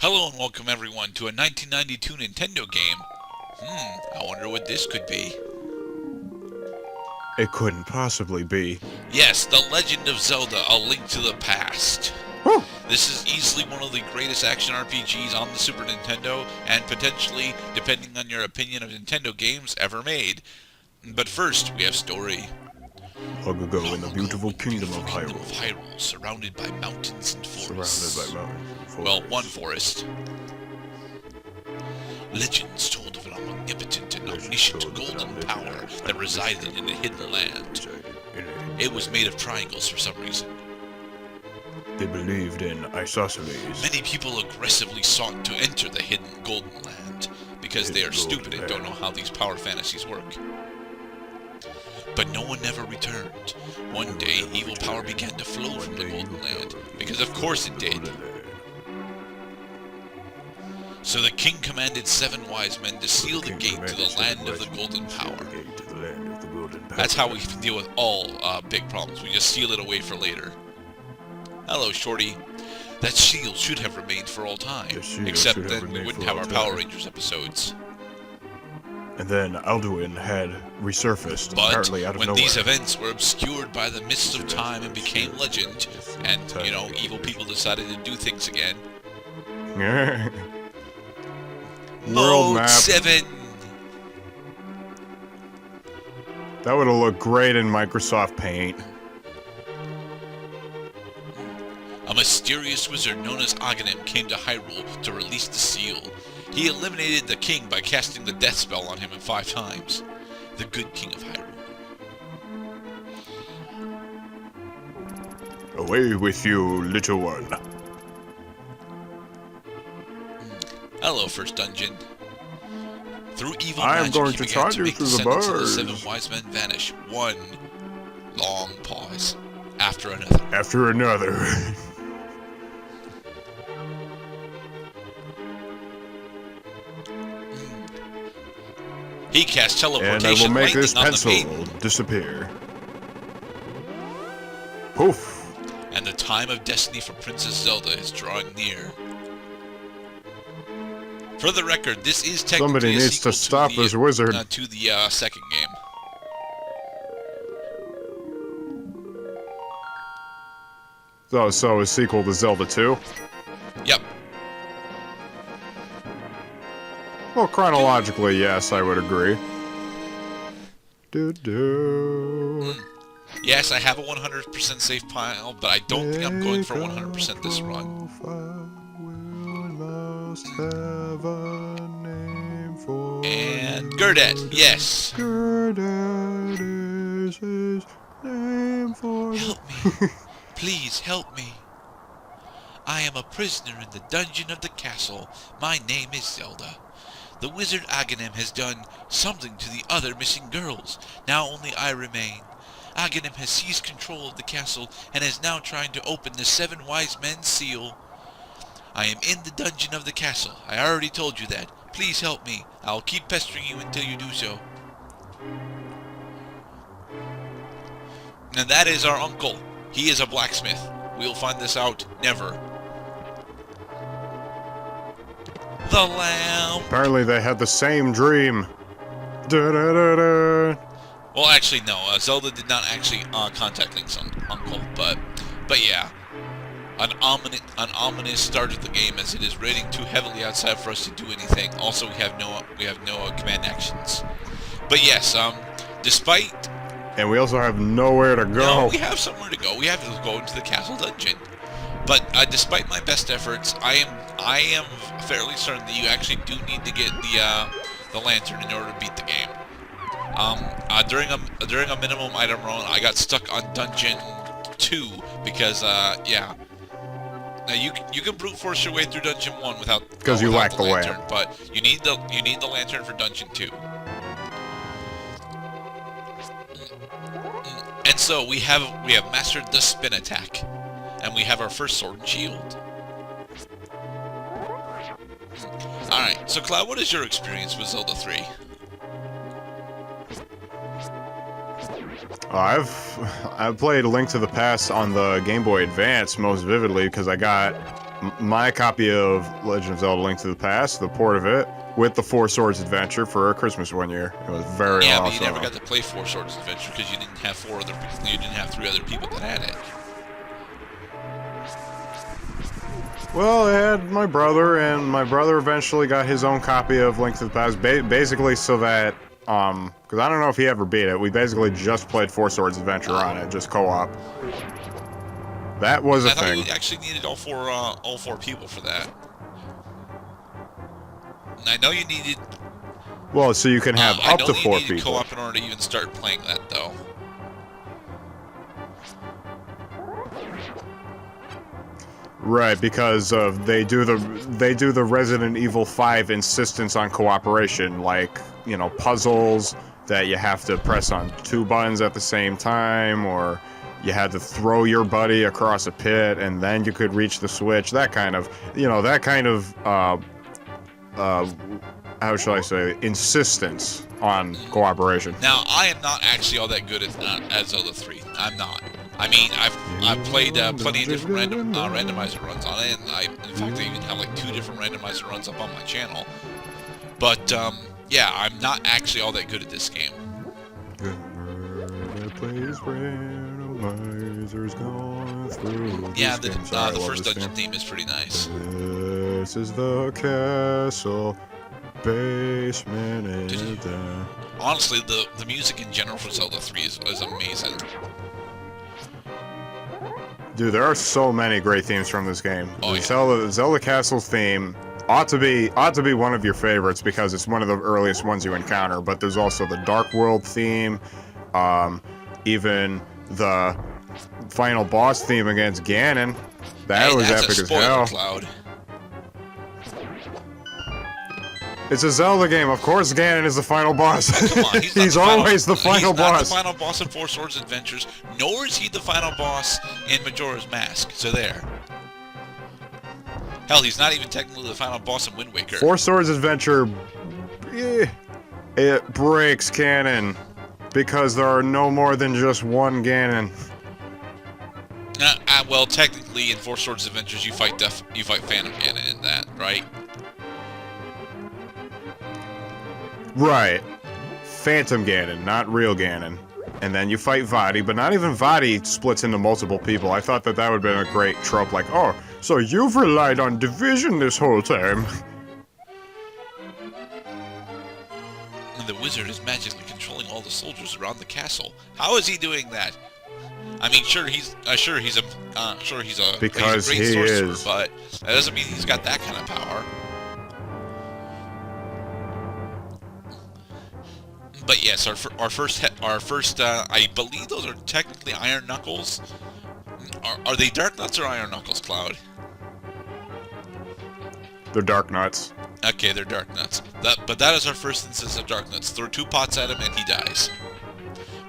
Hello and welcome everyone to a 1992 Nintendo game. I wonder what this could be. It couldn't possibly be. Yes, The Legend of Zelda, A Link to the Past. Whew. This is easily one of the greatest action RPGs on the Super Nintendo, and potentially, depending on your opinion of Nintendo games, ever made. But first, we have story. Long ago in the beautiful kingdom of Hyrule. Surrounded by mountains and forests. Surrounded by mountains. Well, one forest. Legends told of an omnipotent and omniscient golden power that resided in a hidden land. It was made of triangles for some reason. They believed in isosceles. Many people aggressively sought to enter the hidden golden land because they are stupid and don't know how these power fantasies work. But no one ever returned. One day, evil power began to flow from the golden land, because of course it did. So the king commanded 7 wise men to seal the gate to the land of the golden power. That's how we deal with all big problems. We just seal it away for later. Hello, Shorty. That shield should have remained for all time. Except then we wouldn't have our Power Rangers episodes. And then Alduin had resurfaced, apparently out of nowhere. But when these events were obscured by the mists of time and became legend, and, you know, evil people decided to do things again. World map. 7! That would have looked great in Microsoft Paint. A mysterious wizard known as Aghanim came to Hyrule to release the seal. He eliminated the king by casting the death spell on him 5 times. The good king of Hyrule. Away with you, little one. Hello, first dungeon. Through evil I am magic, going he to began charge to you make through the the sentence of the bars. 7 wise men vanish. One long pause. After another. After another. He cast teleportation, And I will make this lightning on the pencil maiden, disappear. Poof. and the time of destiny for Princess Zelda is drawing near. For the record, this is technically Somebody a needs sequel to stop this wizard. to the second game. So a sequel to Zelda 2? Yep. Well, chronologically, yes, I would agree. Yes, I have a 100% save pile, but I don't think I'm going for 100% this run. And Gerdat, yes. Gerdat is his name for Help me. Please help me. I am a prisoner in the dungeon of the castle. My name is Zelda. The wizard Aghanim has done something to the other missing girls. Now only I remain. Aghanim has seized control of the castle and is now trying to open the 7 wise men's seal. I am in the dungeon of the castle. I already told you that. Please help me. I'll keep pestering you until you do so. And that is our uncle. He is a blacksmith. We'll find this out never. The lamp. Apparently they had the same dream. Da-da-da-da. Well, actually, no. Zelda did not actually contact Link's uncle, but yeah, an ominous start of the game as it is raining too heavily outside for us to do anything. Also, we have no command actions. But yes, despite. And we also have nowhere to go. No, we have somewhere to go. We have to go into the castle dungeon. But despite my best efforts, I am fairly certain that you actually do need to get the lantern in order to beat the game. During a minimum item run, I got stuck on dungeon 2 because yeah. Now you can brute force your way through dungeon 1 without because you lack the lantern, lamp. but you need the lantern for dungeon 2. And so we have mastered the spin attack, and we have our first sword and shield. Alright, so Cloud, what is your experience with Zelda 3? I've played A Link to the Past on the Game Boy Advance most vividly because I got my copy of Legend of Zelda: Link to the Past, the port of it, with the Four Swords Adventure for Christmas one year. It was very awesome. Yeah, but you never got to play Four Swords Adventure because you didn't have you didn't have 3 other people that had it. Well, I had my brother, and my brother eventually got his own copy of Link to the Past, basically so that, because I don't know if he ever beat it, we basically just played Four Swords Adventure on it, just co-op. That was a thing. I thought you actually needed all four people for that. And I know you needed... Well, so you can have up to 4 people. I know you needed co-op in order to even start playing that, though. Right, because they do the Resident Evil 5 insistence on cooperation, like, you know, puzzles that you have to press on 2 buttons at the same time, or you had to throw your buddy across a pit and then you could reach the switch. That kind of, you know, how shall I say, insistence on cooperation. Now, I am not actually all that good at Zelda 3. I'm not. I mean, I've played plenty of different randomizer runs on it, and in fact, I even have like 2 different randomizer runs up on my channel. But yeah, I'm not actually all that good at this game. Yeah, the first dungeon theme is pretty nice. This is the castle basement is down. Honestly, the music in general for Zelda 3 is amazing. Dude, there are so many great themes from this game. Oh, yeah. Zelda Castle's theme ought to be one of your favorites because it's one of the earliest ones you encounter. But there's also the Dark World theme, even the final boss theme against Ganon. That was epic as hell. Cloud. It's a Zelda game. Of course, Ganon is the final boss. Come on, he's always the final boss. He's not the final boss in Four Swords Adventures, nor is he the final boss in Majora's Mask. So there. Hell, he's not even technically the final boss in Wind Waker. Four Swords Adventure, it breaks canon because there are no more than just one Ganon. Well, technically, in Four Swords Adventures, you fight Phantom Ganon in that, right? Right. Phantom Ganon, not real Ganon. And then you fight Vaati, but not even Vaati splits into multiple people. I thought that would have been a great trope, like, oh, so you've relied on division this whole time. And the wizard is magically controlling all the soldiers around the castle. How is he doing that? I mean, sure he's a because great he sorcerer, is. But that doesn't mean he's got that kind of power. But yes, our first, I believe those are technically Iron Knuckles. Are they Dark Nuts or Iron Knuckles, Cloud? They're Dark Nuts. Okay, they're Dark Nuts. But that is our first instance of Dark Nuts. Throw 2 pots at him and he dies.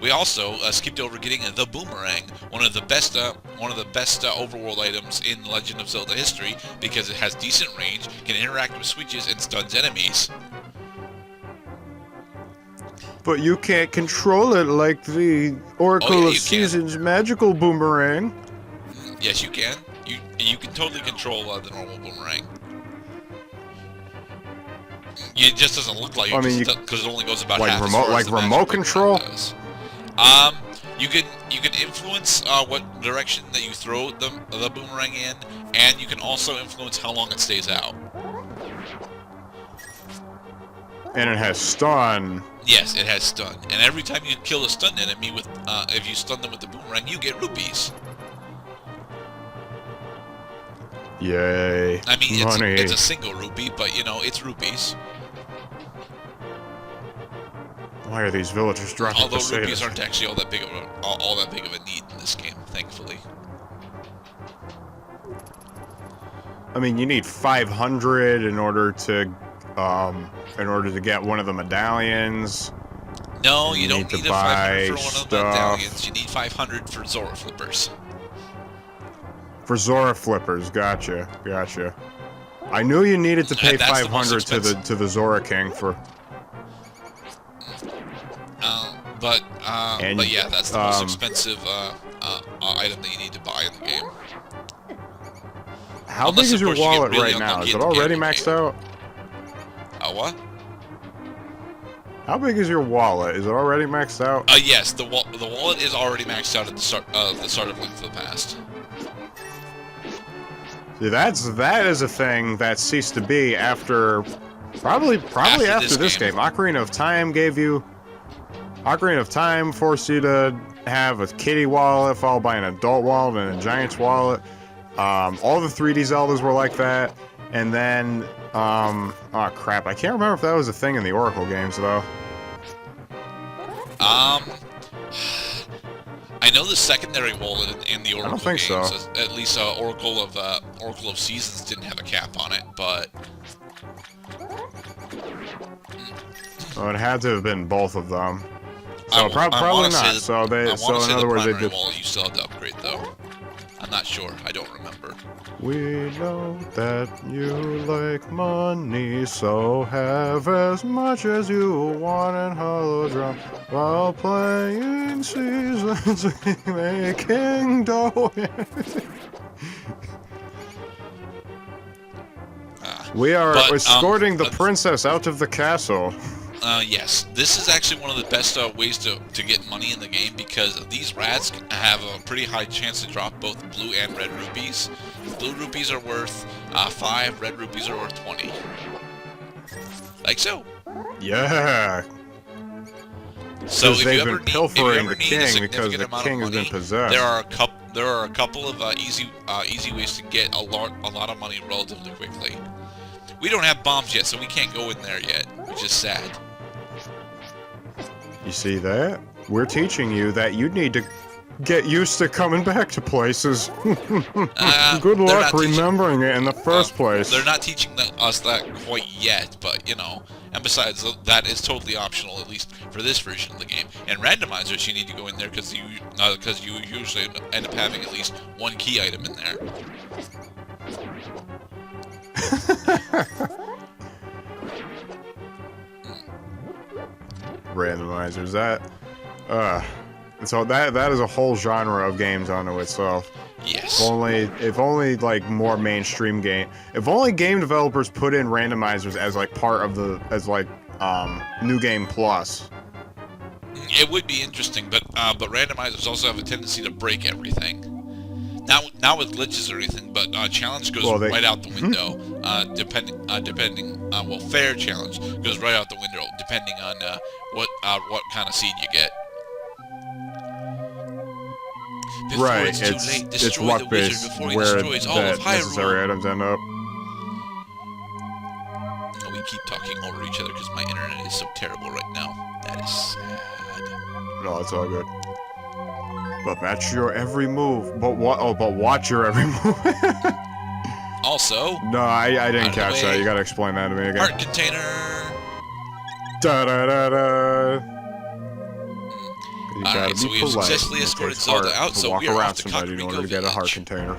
We also skipped over getting the boomerang, one of the best overworld items in Legend of Zelda history because it has decent range, can interact with switches, and stuns enemies. But you can't control it like the Oracle of Seasons magical boomerang. Yes, you can. You can totally control the normal boomerang. It just doesn't look like it because it only goes about half as far as the remote control. Does. You can influence what direction that you throw the boomerang in, and you can also influence how long it stays out. And it has stun. Yes, it has stun. And every time you kill a stunned enemy with, if you stun them with the boomerang, you get rupees. Yay! I mean, money. It's a single rupee, but you know, it's rupees. Why are these villagers dropping? Although rupees aren't actually all that big of a need in this game, thankfully. I mean, you need 500 in order to get one of the medallions. No, you don't need a 500 for one of the medallions. You need 500 for Zora Flippers. For Zora Flippers, gotcha. I knew you needed to pay 500 to the Zora King for. But yeah, that's the most expensive item that you need to buy in the game. How Unless, big is of your course, you get wallet really right now? unlucky Is at it the already beginning of maxed the game. out? What? How big is your wallet? Is it already maxed out? Yes, the wallet is already maxed out at the start of Link to the Past. See, that is a thing that ceased to be after probably after this game. Ocarina of Time forced you to have a kitty wallet followed by an adult wallet and a giant's wallet. All the 3D Zeldas were like that, and then oh crap, I can't remember if that was a thing in the Oracle games though. I know the secondary wallet in the Oracle I don't think games, so. at least Oracle of Seasons didn't have a cap on it, but Oh, it had to have been both of them. So I probably not. Say So they, so in other words, they did. Wallet you still had to upgrade though. I'm not sure. I don't remember. We know that you like money, so have as much as you want in Hollow Drum while playing seasons, making dough. We are escorting the princess out of the castle. Yes, this is actually one of the best ways to get money in the game because these rats have a pretty high chance to drop both blue and red rupees. Blue rupees are worth 5, red rupees are worth 20. Like so. Yeah. So if they've you ever been need, pilfering the if you ever need king because the king has been possessed. There are a couple of easy ways to get a lot of money relatively quickly. We don't have bombs yet, so we can't go in there yet, which is sad. You see that? We're teaching you that you need to get used to coming back to places. Good luck remembering it in the first place. They're not teaching us that quite yet, but, you know. And besides, that is totally optional, at least for this version of the game. And randomizers, you need to go in there because you usually end up having at least one key item in there. Randomizers, so that is a whole genre of games unto itself. Yes. If only like more mainstream game. If only game developers put in randomizers as like part of New Game Plus. It would be interesting, but randomizers also have a tendency to break everything. Not with glitches or anything, but challenge goes right out the window. Fair challenge goes right out the window, depending on what kind of seed you get. Before right, it's too late, it's destroy luck the wizard based before he where destroys all of necessary Hyrule. items end up. We keep talking over each other because my internet is so terrible right now. That is sad. No, it's all good. But match your every move. But what? Oh, but watch your every move. Also. No, I didn't catch that. You gotta explain that to me again. Heart container. Da da da da. You gotta Alright, so be we have polite. successfully escorted Zelda out, so we are off to somebody in order to Kakariko get a heart Village. container.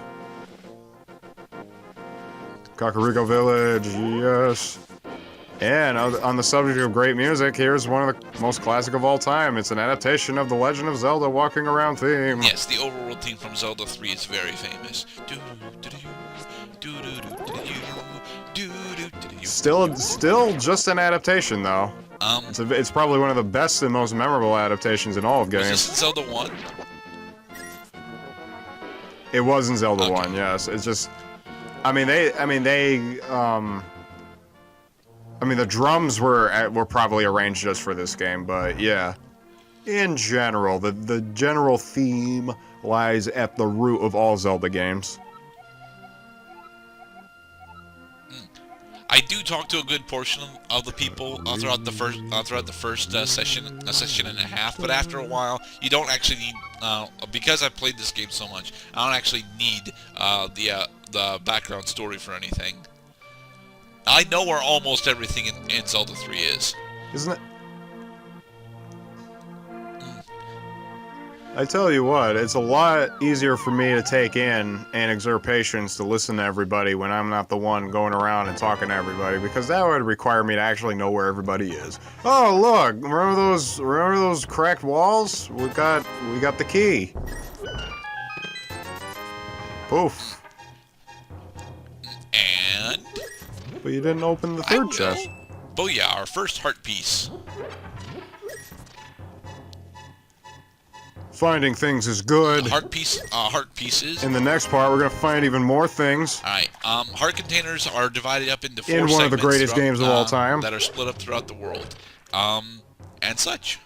Kakariko Village, yes. And on the subject of great music, here's one of the most classic of all time. It's an adaptation of The Legend of Zelda Walking Around theme. Yes, the overworld theme from Zelda 3 is very famous. Still just an adaptation, though. It's probably one of the best and most memorable adaptations in all of games. Was this Zelda 1? It was in Zelda 1, yes. It's just... the drums were probably arranged just for this game, but yeah. In general, the general theme lies at the root of all Zelda games. I do talk to a good portion of the people throughout the first session and a half, but after a while, you don't actually need because I've played this game so much. I don't actually need the background story for anything. I know where almost everything in Zelda 3 is. Isn't it? I tell you what, it's a lot easier for me to take in and exert patience to listen to everybody when I'm not the one going around and talking to everybody, because that would require me to actually know where everybody is. Oh, look, remember those cracked walls? We got the key. Poof. But you didn't open the third chest. Booyah, our first heart piece. Finding things is good. Heart pieces. In the next part, we're gonna find even more things. Alright, heart containers are divided up into 4 In one of the greatest games of all time. that are split up throughout the world. And such.